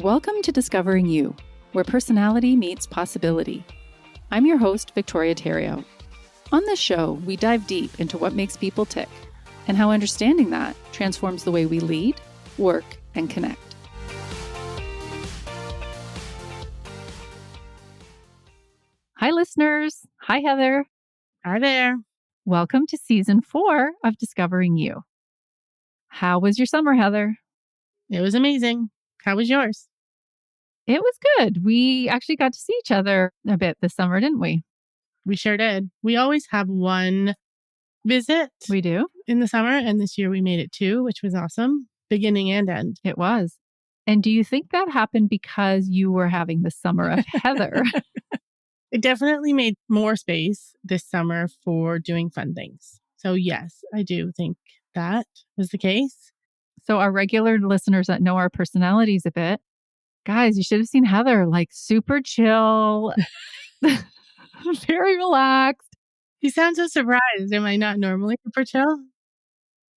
Welcome to Discovering You, where personality meets possibility. I'm your host, Victoria Theriault. On this show, we dive deep into what makes people tick and how understanding that transforms the way we lead, work, and connect. Hi, listeners. Hi, Heather. Hi there. Welcome to Season 4 of Discovering You. How was your summer, Heather? It was amazing. How was yours? It was good. We actually got to see each other a bit this summer, didn't we? We sure did. We always have one visit We do. in the summer, and this year we made it 2, which was awesome. Beginning and end. It was. And do you think that happened because you were having the summer of Heather? It definitely made more space this summer for doing fun things. So yes, I do think that was the case. So our regular listeners that know our personalities a bit, guys, you should have seen Heather, like super chill, very relaxed. You sound so surprised. Am I not normally super chill?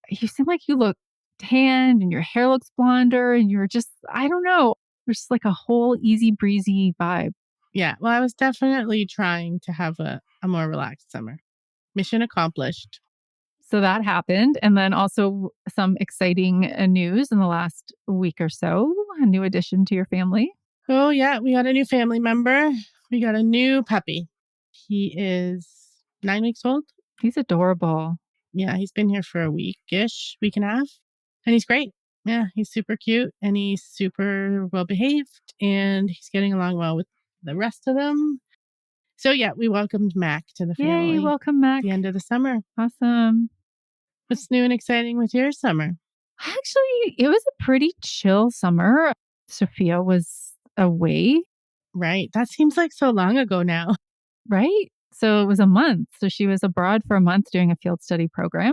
You seem like you look tanned and your hair looks blonder and you're just, I don't know, there's like a whole easy breezy vibe. Yeah, well, I was definitely trying to have a more relaxed summer. Mission accomplished. So that happened. And then also some exciting news in the last week or so, a new addition to your family. Oh, yeah. We got a new family member. We got a new puppy. He is 9 weeks old. He's adorable. Yeah, he's been here for a week-ish, week and a half. And he's great. Yeah, he's super cute and he's super well behaved and he's getting along well with the rest of them. So yeah, we welcomed Mac to the family. Yay, welcome, Mac. At the end of the summer. Awesome. What's new and exciting with your summer? Actually, it was a pretty chill summer. Sophia was away. Right. That seems like so long ago now. Right? So it was a month. So she was abroad for a month doing a field study program.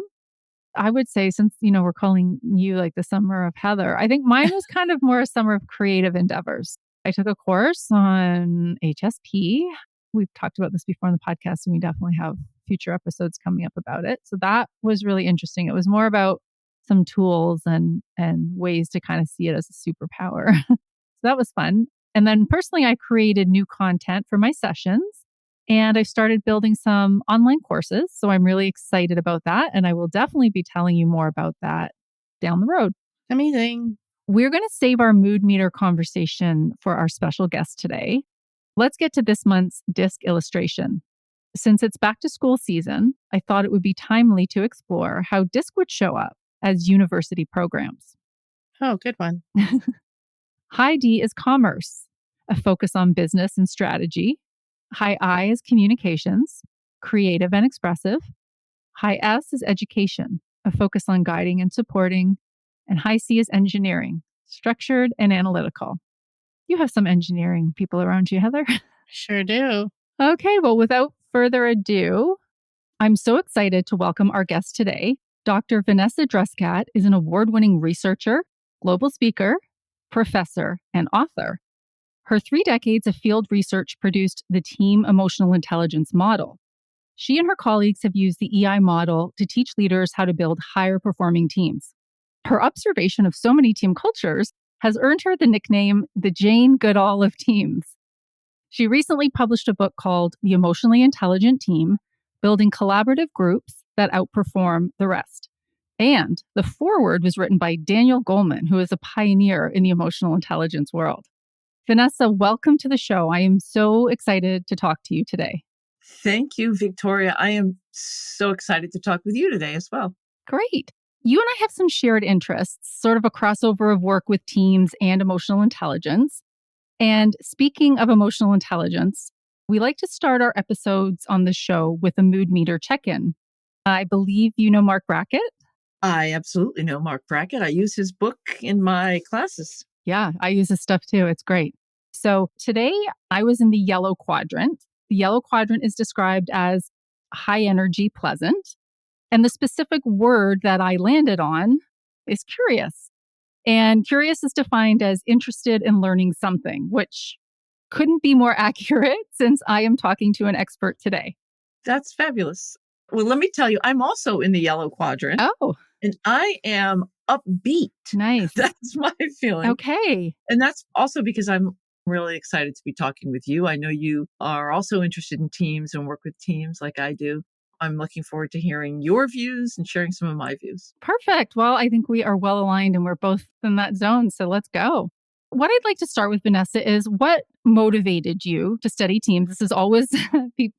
I would say since, we're calling you like the summer of Heather, I think mine was kind of more a summer of creative endeavors. I took a course on HSP. We've talked about this before in the podcast, and we definitely have future episodes coming up about it. So that was really interesting. It was more about some tools and ways to kind of see it as a superpower. So that was fun. And then personally, I created new content for my sessions and I started building some online courses. So I'm really excited about that. And I will definitely be telling you more about that down the road. Amazing. We're going to save our mood meter conversation for our special guest today. Let's get to this month's disc illustration. Since it's back to school season, I thought it would be timely to explore how disc would show up as university programs. Oh, good one. High D is commerce, a focus on business and strategy. High I is communications, creative and expressive. High S is education, a focus on guiding and supporting. And high C is engineering, structured and analytical. You have some engineering people around you, Heather. Sure do. Okay, well, without further ado, I'm so excited to welcome our guest today. Dr. Vanessa Druskat is an award-winning researcher, global speaker, professor, and author. Her 3 decades of field research produced the Team Emotional Intelligence Model. She and her colleagues have used the EI model to teach leaders how to build higher performing teams. Her observation of so many team cultures has earned her the nickname the Jane Goodall of Teams. She recently published a book called The Emotionally Intelligent Team, Building Collaborative Groups That Outperform the Rest. And the foreword was written by Daniel Goleman, who is a pioneer in the emotional intelligence world. Vanessa, welcome to the show. I am so excited to talk to you today. Thank you, Victoria. I am so excited to talk with you today as well. Great. You and I have some shared interests, sort of a crossover of work with teams and emotional intelligence. And speaking of emotional intelligence, we like to start our episodes on the show with a mood meter check-in. I believe you know Mark Brackett. I absolutely know Mark Brackett. I use his book in my classes. Yeah, I use his stuff too. It's great. So today I was in the yellow quadrant. The yellow quadrant is described as high energy, pleasant. And the specific word that I landed on is curious. And curious is defined as interested in learning something, which couldn't be more accurate since I am talking to an expert today. That's fabulous. Well, let me tell you, I'm also in the yellow quadrant. Oh. And I am upbeat. Nice. That's my feeling. Okay. And that's also because I'm really excited to be talking with you. I know you are also interested in teams and work with teams like I do. I'm looking forward to hearing your views and sharing some of my views. Perfect. Well, I think we are well aligned and we're both in that zone. So let's go. What I'd like to start with, Vanessa, is what motivated you to study teams? This is always,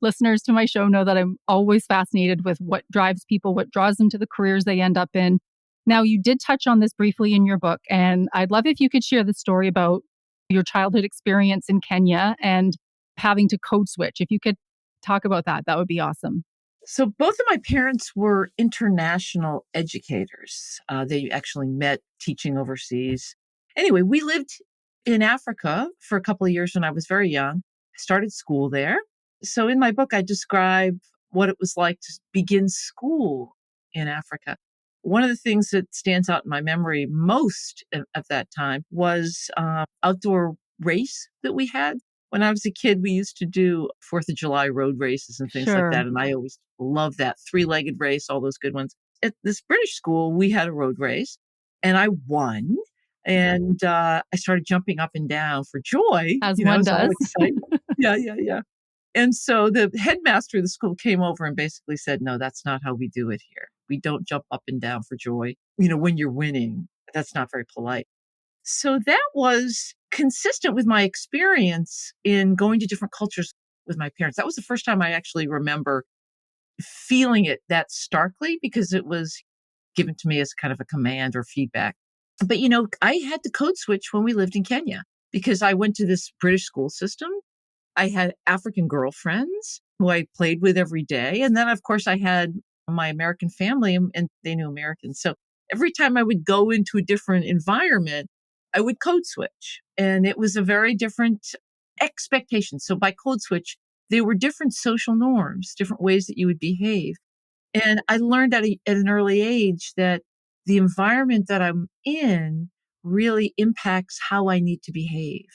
listeners to my show know that I'm always fascinated with what drives people, what draws them to the careers they end up in. Now, you did touch on this briefly in your book, and I'd love if you could share the story about your childhood experience in Kenya and having to code switch. If you could talk about that, that would be awesome. So both of my parents were international educators. They actually met teaching overseas. Anyway, we lived in Africa for a couple of years when I was very young. I started school there. So in my book, I describe what it was like to begin school in Africa. One of the things that stands out in my memory most of that time was outdoor race that we had. When I was a kid, we used to do 4th of July road races and things like Sure. that. And I always loved that three-legged race, all those good ones. At this British school, we had a road race and I won. And I started jumping up and down for joy. As You know, I one was all does. excited. Yeah. And so the headmaster of the school came over and basically said, no, that's not how we do it here. We don't jump up and down for joy, when you're winning. That's not very polite. So that was consistent with my experience in going to different cultures with my parents. That was the first time I actually remember feeling it that starkly because it was given to me as kind of a command or feedback. But, I had to code switch when we lived in Kenya because I went to this British school system. I had African girlfriends who I played with every day. And then, of course, I had my American family and they knew Americans. So every time I would go into a different environment, I would code switch. And it was a very different expectation. So by code switch, there were different social norms, different ways that you would behave. And I learned at an early age that the environment that I'm in really impacts how I need to behave.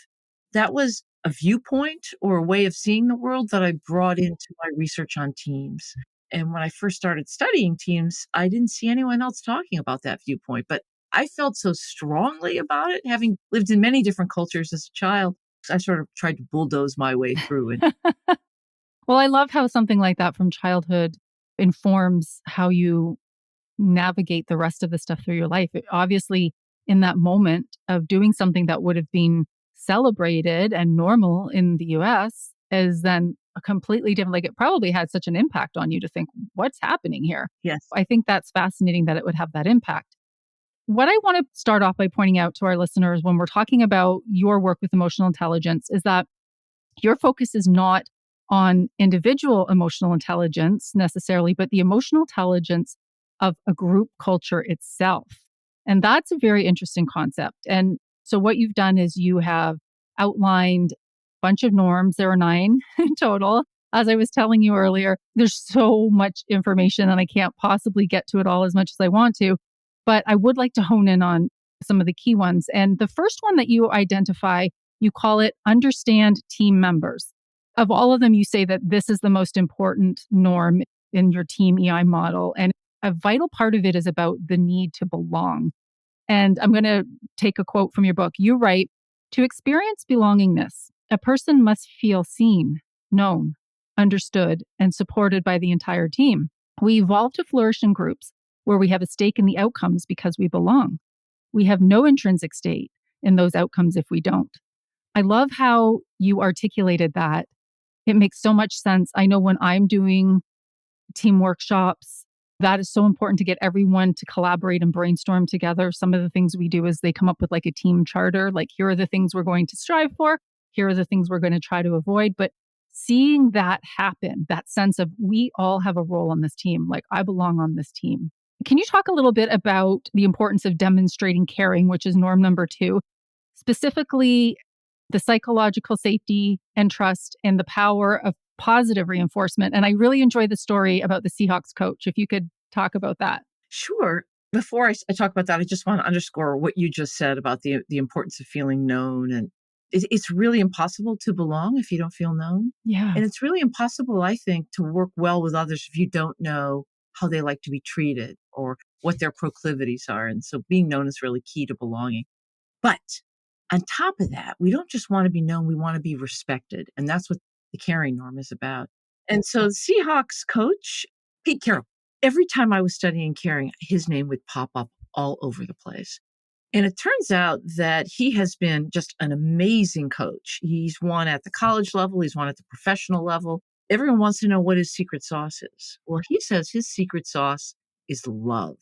That was a viewpoint or a way of seeing the world that I brought into my research on teams. And when I first started studying teams, I didn't see anyone else talking about that viewpoint. But I felt so strongly about it, having lived in many different cultures as a child. I sort of tried to bulldoze my way through it. Well, I love how something like that from childhood informs how you navigate the rest of the stuff through your life. Obviously, in that moment of doing something that would have been celebrated and normal in the US is then a completely different, like it probably had such an impact on you to think, what's happening here? Yes. I think that's fascinating that it would have that impact. What I want to start off by pointing out to our listeners when we're talking about your work with emotional intelligence is that your focus is not on individual emotional intelligence necessarily, but the emotional intelligence of a group culture itself. And that's a very interesting concept. And so what you've done is you have outlined a bunch of norms. There are 9 in total. As I was telling you earlier, there's so much information and I can't possibly get to it all as much as I want to. But I would like to hone in on some of the key ones. And the first one that you identify, you call it understand team members. Of all of them, you say that this is the most important norm in your team EI model. And a vital part of it is about the need to belong. And I'm going to take a quote from your book. You write, to experience belongingness, a person must feel seen, known, understood, and supported by the entire team. We evolve to flourish in groups where we have a stake in the outcomes because we belong. We have no intrinsic stake in those outcomes if we don't. I love how you articulated that. It makes so much sense. I know when I'm doing team workshops, that is so important to get everyone to collaborate and brainstorm together. Some of the things we do is they come up with like a team charter, like here are the things we're going to strive for. Here are the things we're going to try to avoid. But seeing that happen, that sense of we all have a role on this team, like I belong on this team. Can you talk a little bit about the importance of demonstrating caring, which is norm number 2, specifically the psychological safety and trust and the power of positive reinforcement? And I really enjoy the story about the Seahawks coach. If you could talk about that. Sure. Before I talk about that, I just want to underscore what you just said about the importance of feeling known. And it's really impossible to belong if you don't feel known. Yeah. And it's really impossible, I think, to work well with others if you don't know how they like to be treated or what their proclivities are. And so being known is really key to belonging. But on top of that, we don't just want to be known, we want to be respected. And that's what the caring norm is about. And so the Seahawks coach, Pete Carroll, every time I was studying caring, his name would pop up all over the place. And it turns out that he has been just an amazing coach. He's won at the college level, he's won at the professional level. Everyone wants to know what his secret sauce is. Well, he says his secret sauce is love.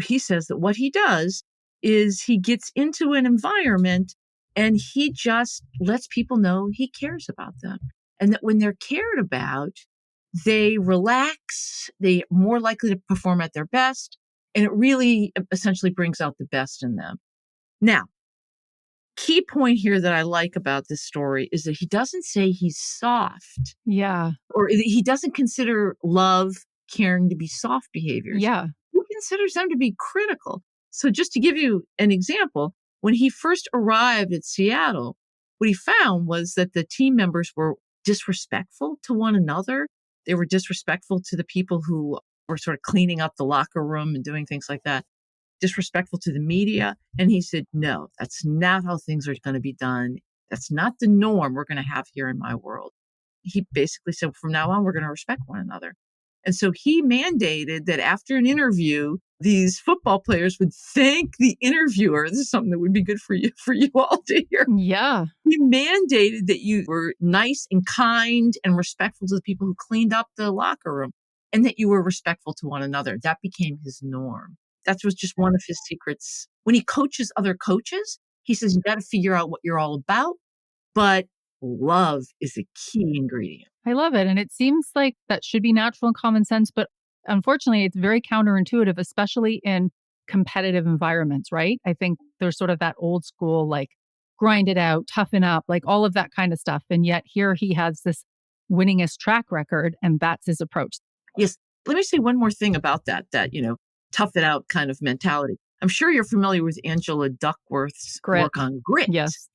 He says that what he does is he gets into an environment and he just lets people know he cares about them. And that when they're cared about, they relax, they're more likely to perform at their best, and it really essentially brings out the best in them. Now, key point here that I like about this story is that he doesn't say he's soft. Yeah. Or he doesn't consider love, caring to be soft behaviors. Yeah. He considers them to be critical. So just to give you an example, when he first arrived at Seattle, what he found was that the team members were disrespectful to one another. They were disrespectful to the people who were sort of cleaning up the locker room and doing things like that, disrespectful to the media. And he said, no, that's not how things are going to be done. That's not the norm we're going to have here in my world. He basically said, from now on, we're going to respect one another. And so he mandated that after an interview, these football players would thank the interviewer. This is something that would be good for you all to hear. Yeah. He mandated that you were nice and kind and respectful to the people who cleaned up the locker room and that you were respectful to one another. That became his norm. That was just one of his secrets. When he coaches other coaches, he says, you got to figure out what you're all about, but love is a key ingredient. I love it. And it seems like that should be natural and common sense, but unfortunately, it's very counterintuitive, especially in competitive environments, right? I think there's sort of that old school, like grind it out, toughen up, like all of that kind of stuff. And yet here he has this winningest track record, and that's his approach. Yes. Let me say one more thing about that, tough it out kind of mentality. I'm sure you're familiar with Angela Duckworth's Grit. work on grit. Yes.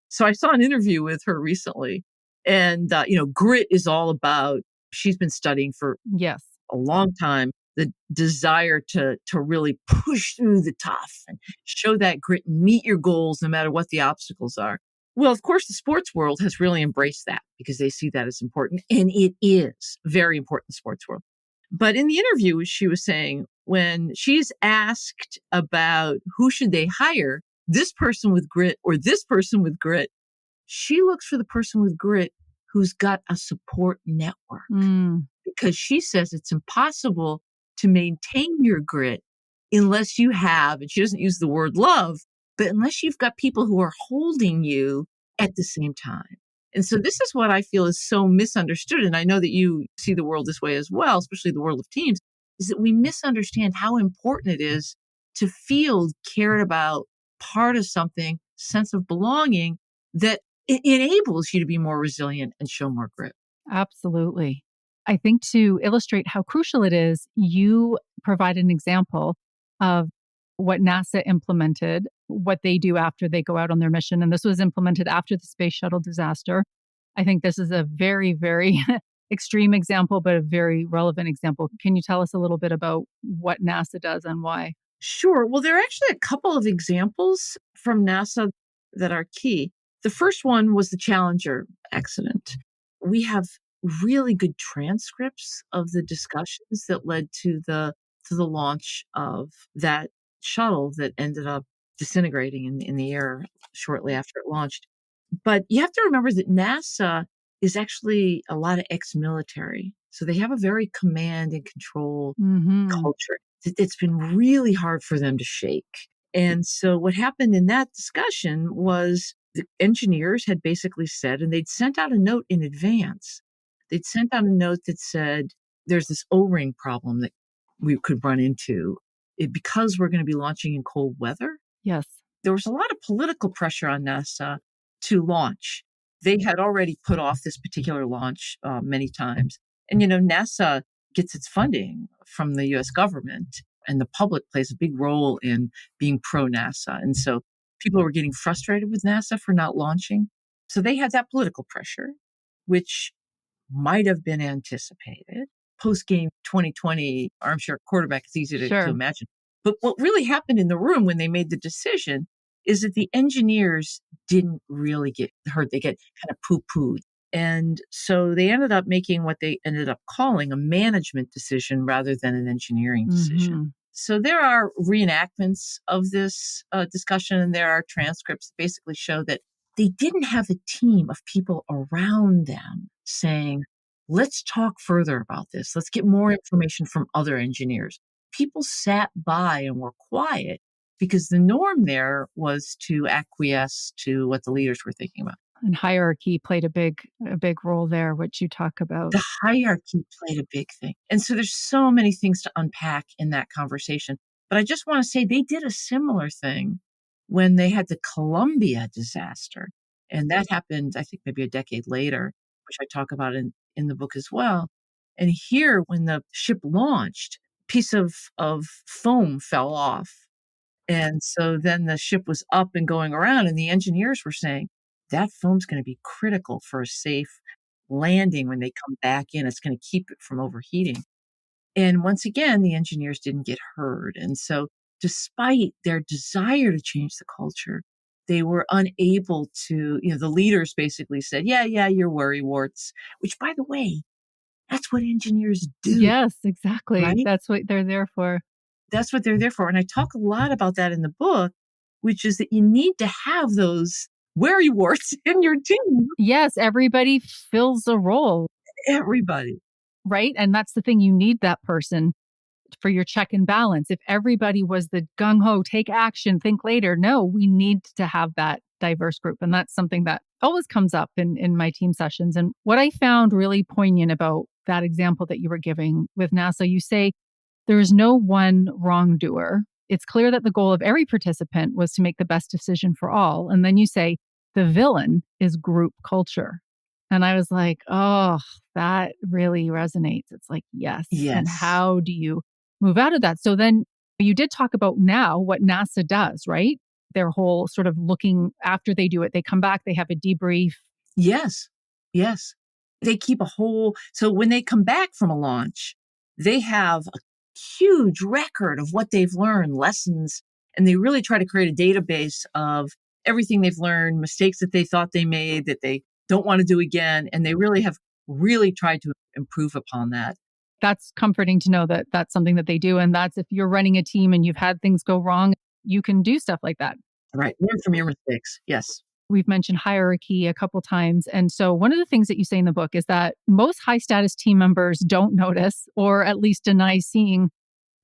So I saw an interview with her recently, and, grit is all about, she's been studying for Yes. a long time, the desire to really push through the tough and show that grit and meet your goals no matter what the obstacles are. Well, of course, the sports world has really embraced that because they see that as important. And it is very important in the sports world. But in the interview, she was saying when she's asked about who should they hire, this person with grit or this person with grit, she looks for the person with grit who's got a support network. Because she says it's impossible to maintain your grit unless you have, and she doesn't use the word love, but unless you've got people who are holding you at the same time. And so this is what I feel is so misunderstood. And I know that you see the world this way as well, especially the world of teams, is that we misunderstand how important it is to feel cared about, part of something, sense of belonging that enables you to be more resilient and show more grit. Absolutely. I think to illustrate how crucial it is, you provide an example of what NASA implemented, what they do after they go out on their mission. And this was implemented after the space shuttle disaster. I think this is a very, very extreme example, but a very relevant example. Can you tell us a little bit about what NASA does and why? Sure. Well, there are actually a couple of examples from NASA that are key. The first one was the Challenger accident. We have really good transcripts of the discussions that led to the launch of that shuttle that ended up disintegrating in the air shortly after it launched. But you have to remember that NASA is actually a lot of ex-military. So they have a very command and control culture. It's been really hard for them to shake. And so what happened in that discussion was the engineers had basically said, and they'd sent out a note in advance. They'd sent out a note that said, there's this O-ring problem that we could run into because we're going to be launching in cold weather. Yes. There was a lot of political pressure on NASA to launch. They had already put off this particular launch many times. And, NASA gets its funding from the US government, and the public plays a big role in being pro-NASA. And so people were getting frustrated with NASA for not launching. So they had that political pressure, which might have been anticipated. post-game 2020 armchair quarterback. It's easy to Sure. imagine. But what really happened in the room when they made the decision is that the engineers didn't really get heard. They get kind of poo-pooed. And so they ended up making what they ended up calling a management decision rather than an engineering decision. Mhm. So there are reenactments of this discussion, and there are transcripts that basically show that they didn't have a team of people around them saying, let's talk further about this. Let's get more information from other engineers. People sat by and were quiet because the norm there was to acquiesce to what the leaders were thinking about. And hierarchy played a big role there, which you talk about. The hierarchy played a big thing. And so there's so many things to unpack in that conversation. But I just want to say they did a similar thing when they had the Columbia disaster. And that happened, I think, maybe a decade later, which I talk about in the book as well. And here, when the ship launched, a piece of foam fell off. And so then the ship was up and going around, and the engineers were saying, that foam's going to be critical for a safe landing when they come back in. It's going to keep it from overheating. And once again, the engineers didn't get heard. And so, despite their desire to change the culture, they were unable to, the leaders basically said, yeah, you're worry warts, which, by the way, that's what engineers do, Yes, exactly. right? That's what they're there for. That's what they're there for. And I talk a lot about that in the book, which is that you need to have those worry warts in your team. Yes, everybody fills a role, Everybody. right? And that's the thing. You need that person for your check and balance. If everybody was the gung ho, take action, think later. No, we need to have that diverse group. And that's something that always comes up in my team sessions. And what I found really poignant about that example that you were giving with NASA, you say there is no one wrongdoer. It's clear that the goal of every participant was to make the best decision for all. And then you say the villain is group culture. And I was like, oh, that really resonates. It's like, yes. Yes. And how do you move out of that? So then you did talk about now what NASA does, right? Their whole sort of looking after they do it, they come back, they have a debrief. Yes. Yes. They keep a whole, so when they come back from a launch, they have a huge record of what they've learned, lessons, and they really try to create a database of everything they've learned, mistakes that they thought they made that they don't want to do again. And they really have tried to improve upon that. That's comforting to know that that's something that they do. And that's if you're running a team and you've had things go wrong, you can do stuff like that. Right. Learn from your mistakes. Yes. We've mentioned hierarchy a couple times. And so one of the things that you say in the book is that most high status team members don't notice or at least deny seeing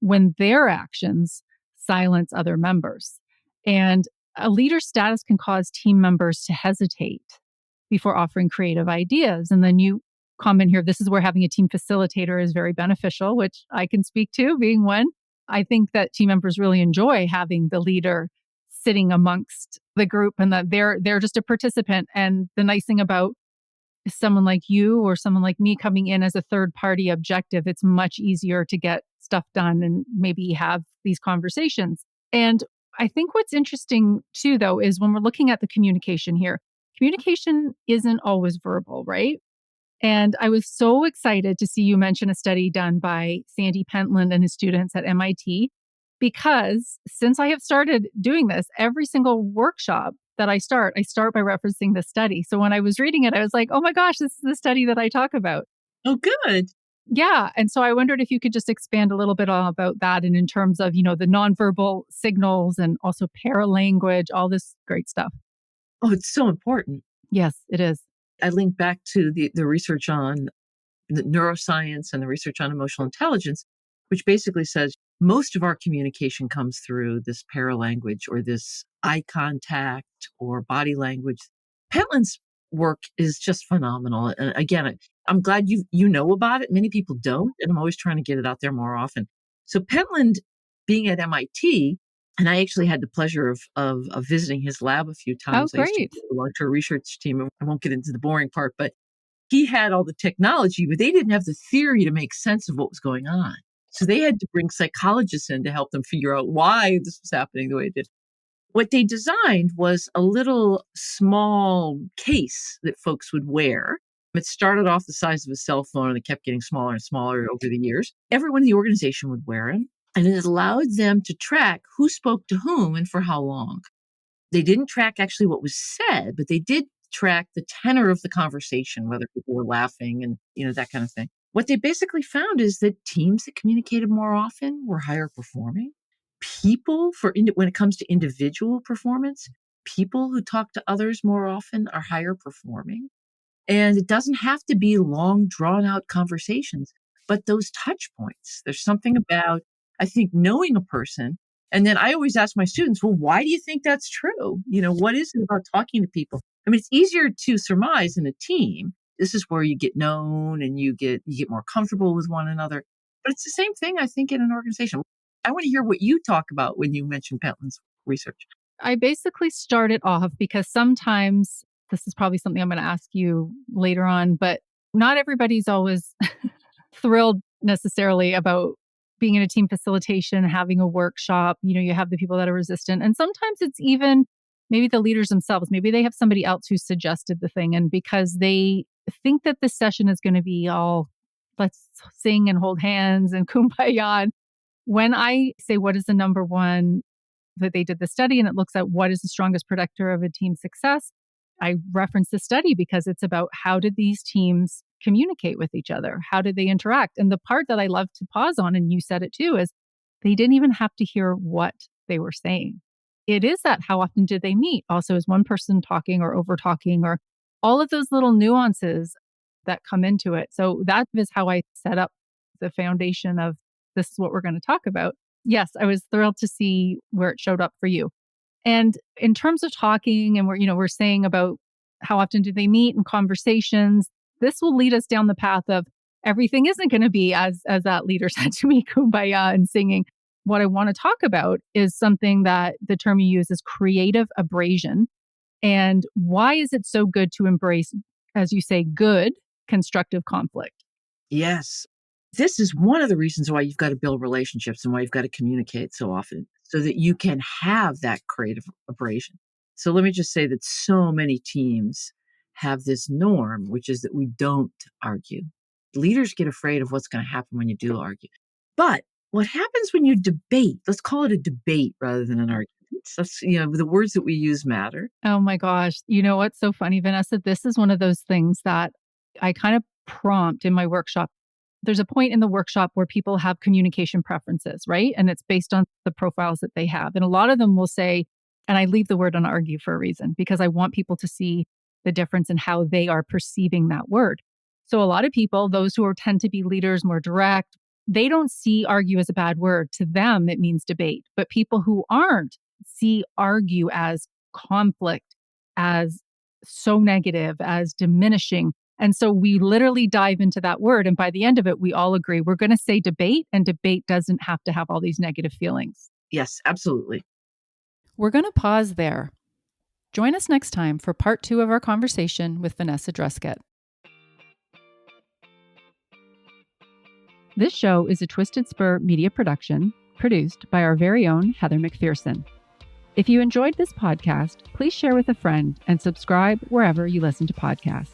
when their actions silence other members. And a leader's status can cause team members to hesitate before offering creative ideas. And then you comment here, this is where having a team facilitator is very beneficial, which I can speak to being one. I think that team members really enjoy having the leader sitting amongst the group and that they're just a participant. And the nice thing about someone like you or someone like me coming in as a third party objective, it's much easier to get stuff done and maybe have these conversations. And I think what's interesting too, though, is when we're looking at the communication here, communication isn't always verbal, right? And I was so excited to see you mention a study done by Sandy Pentland and his students at MIT, because since I have started doing this, every single workshop that I start by referencing this study. So when I was reading it, I was like, oh my gosh, this is the study that I talk about. Oh, good. Yeah. And so I wondered if you could just expand a little bit about that and in terms of, the nonverbal signals and also paralanguage, all this great stuff. Oh, it's so important. Yes, it is. I link back to the research on the neuroscience and the research on emotional intelligence, which basically says most of our communication comes through this paralanguage or this eye contact or body language. Pentland's work is just phenomenal. And again, I'm glad you know about it. Many people don't, and I'm always trying to get it out there more often. So Pentland, being at MIT, and I actually had the pleasure of visiting his lab a few times. Oh, great. I used to belong to a research team. I won't get into the boring part, but he had all the technology, but they didn't have the theory to make sense of what was going on. So they had to bring psychologists in to help them figure out why this was happening the way it did. What they designed was a little small case that folks would wear. It started off the size of a cell phone and it kept getting smaller and smaller over the years. Everyone in the organization would wear it, and it allowed them to track who spoke to whom and for how long. They didn't track actually what was said, but they did track the tenor of the conversation, whether people were laughing and, that kind of thing. What they basically found is that teams that communicated more often were higher performing. When it comes to individual performance, people who talk to others more often are higher performing. And it doesn't have to be long, drawn out conversations, but those touch points. There's something about, I think, knowing a person. And then I always ask my students, well, why do you think that's true? What is it about talking to people? I mean, it's easier to surmise in a team. This is where you get known and you get more comfortable with one another. But it's the same thing, I think, in an organization. I want to hear what you talk about when you mention Pentland's research. I basically started off because sometimes, this is probably something I'm going to ask you later on, but not everybody's always thrilled necessarily about being in a team facilitation, having a workshop. You have the people that are resistant. And sometimes it's even maybe the leaders themselves. Maybe they have somebody else who suggested the thing. And because they think that this session is going to be all, let's sing and hold hands and kumbaya. When I say, what is the number one, that they did the study and it looks at what is the strongest predictor of a team's success, I reference the study because it's about how did these teams communicate with each other? How did they interact? And the part that I love to pause on, and you said it too, is they didn't even have to hear what they were saying. It is that how often did they meet? Also, is one person talking or over talking, or all of those little nuances that come into it. So that is how I set up the foundation of this is what we're going to talk about. Yes, I was thrilled to see where it showed up for you. And in terms of talking, and we're saying about how often do they meet and conversations, this will lead us down the path of everything isn't going to be as that leader said to me, kumbaya and singing. What I want to talk about is something that the term you use is creative abrasion. And why is it so good to embrace, as you say, good constructive conflict? Yes. This is one of the reasons why you've got to build relationships and why you've got to communicate so often so that you can have that creative abrasion. So let me just say that so many teams have this norm, which is that we don't argue. Leaders get afraid of what's going to happen when you do argue. But what happens when you debate, let's call it a debate rather than an argument. So, the words that we use matter. Oh my gosh. You know what's so funny, Vanessa? This is one of those things that I kind of prompt in my workshop. There's a point in the workshop where people have communication preferences, right? And it's based on the profiles that they have. And a lot of them will say, and I leave the word on argue for a reason, because I want people to see the difference in how they are perceiving that word. So a lot of people, those who tend to be leaders, more direct, they don't see argue as a bad word. To them, it means debate. But people who aren't see argue as conflict, as so negative, as diminishing. And so we literally dive into that word. And by the end of it, we all agree we're going to say debate, and debate doesn't have to have all these negative feelings. Yes, absolutely. We're going to pause there. Join us next time for part 2 of our conversation with Vanessa Druskat. This show is a Twisted Spur media production produced by our very own Heather McPherson. If you enjoyed this podcast, please share with a friend and subscribe wherever you listen to podcasts.